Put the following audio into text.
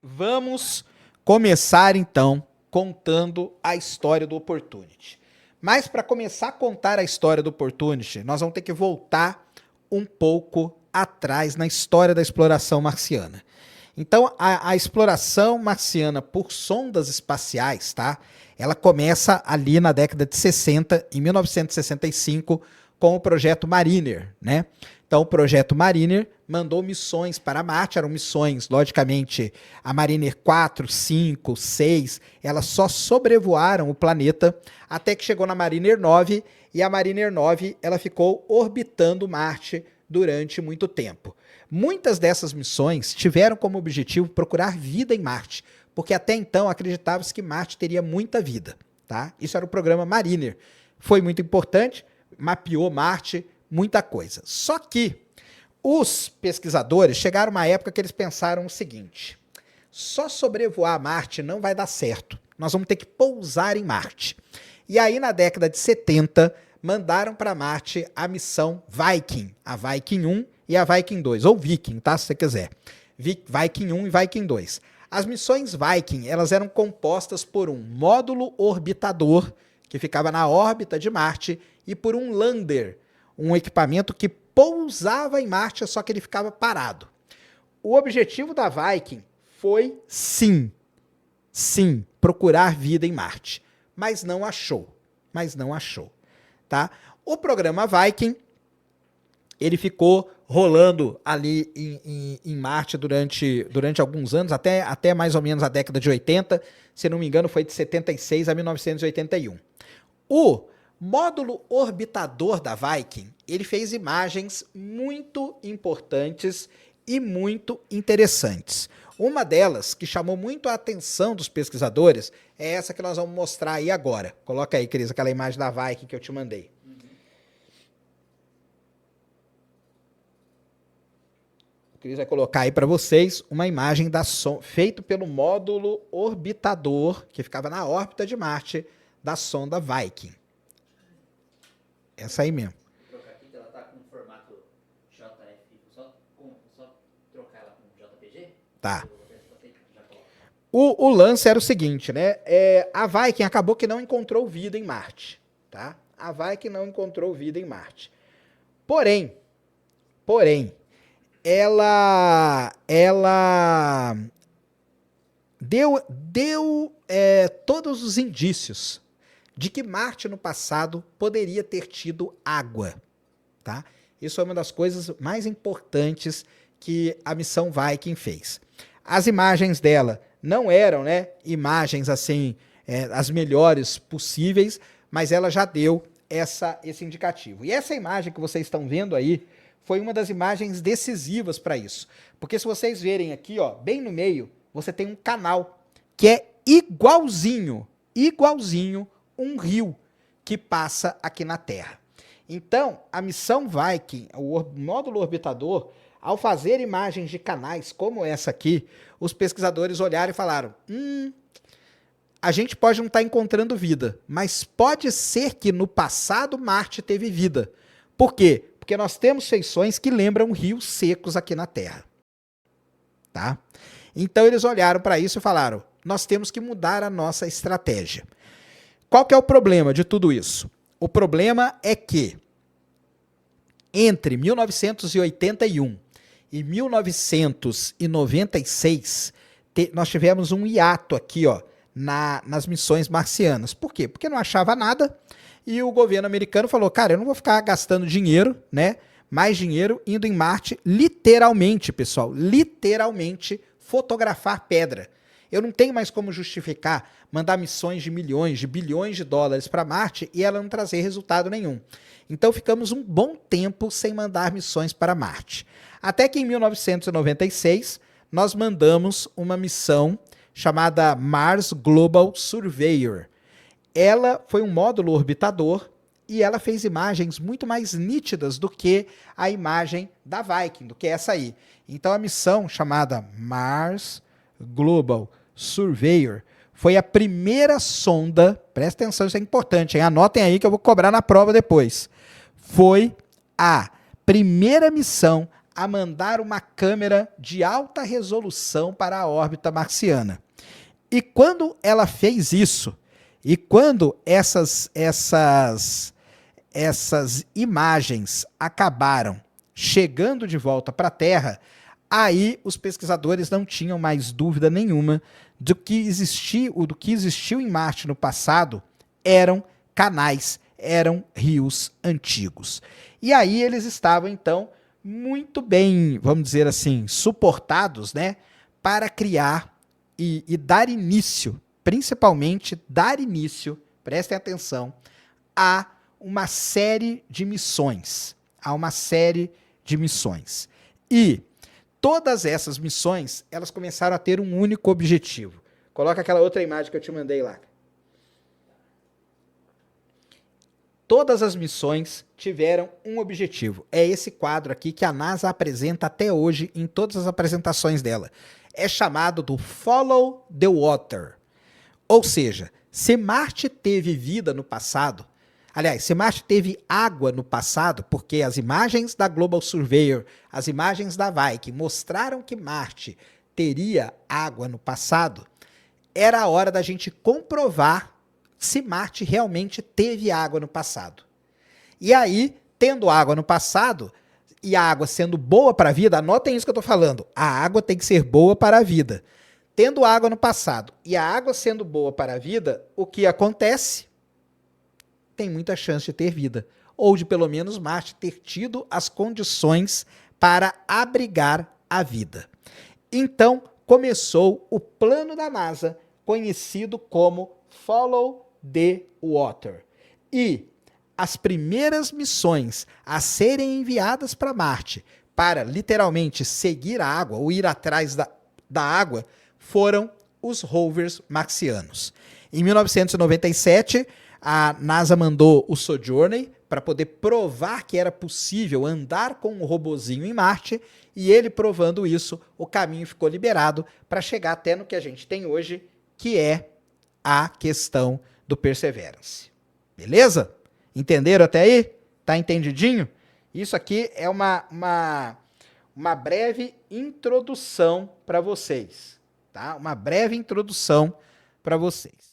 Vamos começar então contando a história do Opportunity. Mas para começar a contar a história do Opportunity, nós vamos ter que voltar um pouco atrás na história da exploração marciana. Então, a exploração marciana por sondas espaciais, tá? Ela começa ali na década de 60, em 1965, com o projeto Mariner, né? Então, o projeto Mariner mandou missões para Marte, eram missões, logicamente, a Mariner 4, 5, 6, elas só sobrevoaram o planeta até que chegou na Mariner 9, e a Mariner 9 ela ficou orbitando Marte durante muito tempo. Muitas dessas missões tiveram como objetivo procurar vida em Marte, porque até então acreditava-se que Marte teria muita vida, tá? Isso era o programa Mariner. Foi muito importante, mapeou Marte, muita coisa. Só que os pesquisadores chegaram a uma época que eles pensaram o seguinte: só sobrevoar Marte não vai dar certo. Nós vamos ter que pousar em Marte. E aí, na década de 70, mandaram para Marte a missão Viking, a Viking 1 e a Viking 2, ou Viking, tá? Se você quiser. Viking 1 e Viking 2. As missões Viking, elas eram compostas por um módulo orbitador, que ficava na órbita de Marte, e por um lander, um equipamento que pousava em Marte, só que ele ficava parado. O objetivo da Viking foi, sim, procurar vida em Marte, mas não achou, tá? O programa Viking, ele ficou rolando ali em Marte durante alguns anos, até mais ou menos a década de 80, se não me engano foi de 76 a 1981. O módulo orbitador da Viking, ele fez imagens muito importantes e muito interessantes. Uma delas, que chamou muito a atenção dos pesquisadores, é essa que nós vamos mostrar aí agora. Coloca aí, Cris, aquela imagem da Viking que eu te mandei. O Cris vai colocar aí para vocês uma imagem feita pelo módulo orbitador, que ficava na órbita de Marte, da sonda Viking. Essa aí mesmo. Vou trocar aqui, que ela tá com formato JF, só trocar ela com JPG? Tá. O lance era o seguinte, né? A Viking acabou que não encontrou vida em Marte, tá? A Viking não encontrou vida em Marte. Porém, ela deu todos os indícios de que Marte no passado poderia ter tido água, tá? Isso é uma das coisas mais importantes que a missão Viking fez. As imagens dela não eram, né, imagens assim, as melhores possíveis, mas ela já deu esse indicativo. E essa imagem que vocês estão vendo aí foi uma das imagens decisivas para isso. Porque se vocês verem aqui, ó, bem no meio, você tem um canal que é igualzinho um rio que passa aqui na Terra. Então, a missão Viking, o módulo orbitador, ao fazer imagens de canais como essa aqui, os pesquisadores olharam e falaram: a gente pode não estar encontrando vida, mas pode ser que no passado Marte teve vida. Por quê? Porque nós temos feições que lembram rios secos aqui na Terra. Tá? Então, eles olharam para isso e falaram: nós temos que mudar a nossa estratégia. Qual que é o problema de tudo isso? O problema é que entre 1981 e 1996, nós tivemos um hiato aqui, ó, nas missões marcianas. Por quê? Porque não achava nada e o governo americano falou: cara, eu não vou ficar gastando dinheiro, né? Mais dinheiro indo em Marte, literalmente, pessoal, literalmente fotografar pedra. Eu não tenho mais como justificar mandar missões de milhões, de bilhões de dólares para Marte e ela não trazer resultado nenhum. Então ficamos um bom tempo sem mandar missões para Marte. Até que em 1996 nós mandamos uma missão chamada Mars Global Surveyor. Ela foi um módulo orbitador e ela fez imagens muito mais nítidas do que a imagem da Viking, do que essa aí. Então a missão chamada Mars Global Surveyor foi a primeira sonda, presta atenção, isso é importante, hein? Anotem aí que eu vou cobrar na prova depois. Foi a primeira missão a mandar uma câmera de alta resolução para a órbita marciana. E quando ela fez isso, e quando essas imagens acabaram chegando de volta para a Terra, aí os pesquisadores não tinham mais dúvida nenhuma do que existiu em Marte no passado eram canais, eram rios antigos. E aí eles estavam, então, muito bem, vamos dizer assim, suportados, né, para criar e dar início, principalmente dar início, prestem atenção, a uma série de missões. E todas essas missões, elas começaram a ter um único objetivo. Coloca aquela outra imagem que eu te mandei lá. Todas as missões tiveram um objetivo. É esse quadro aqui que a NASA apresenta até hoje em todas as apresentações dela. É chamado do Follow the Water. Ou seja, se Marte teve vida no passado, aliás, se Marte teve água no passado, porque as imagens da Global Surveyor, as imagens da Viking mostraram que Marte teria água no passado, era a hora da gente comprovar se Marte realmente teve água no passado. E aí, tendo água no passado, e a água sendo boa para a vida, anotem isso que eu estou falando, a água tem que ser boa para a vida. Tendo água no passado e a água sendo boa para a vida, o que acontece? Tem muita chance de ter vida. Ou de pelo menos Marte ter tido as condições para abrigar a vida. Então, começou o plano da NASA, conhecido como Follow the Water. E as primeiras missões a serem enviadas para Marte, para literalmente seguir a água, ou ir atrás da água, foram os rovers marcianos. Em 1997, a NASA mandou o Sojourner para poder provar que era possível andar com um robozinho em Marte, e ele provando isso, o caminho ficou liberado para chegar até no que a gente tem hoje, que é a questão do Perseverance. Beleza? Entenderam até aí? Tá entendidinho? Isso aqui é uma breve introdução para vocês, tá? Uma breve introdução para vocês.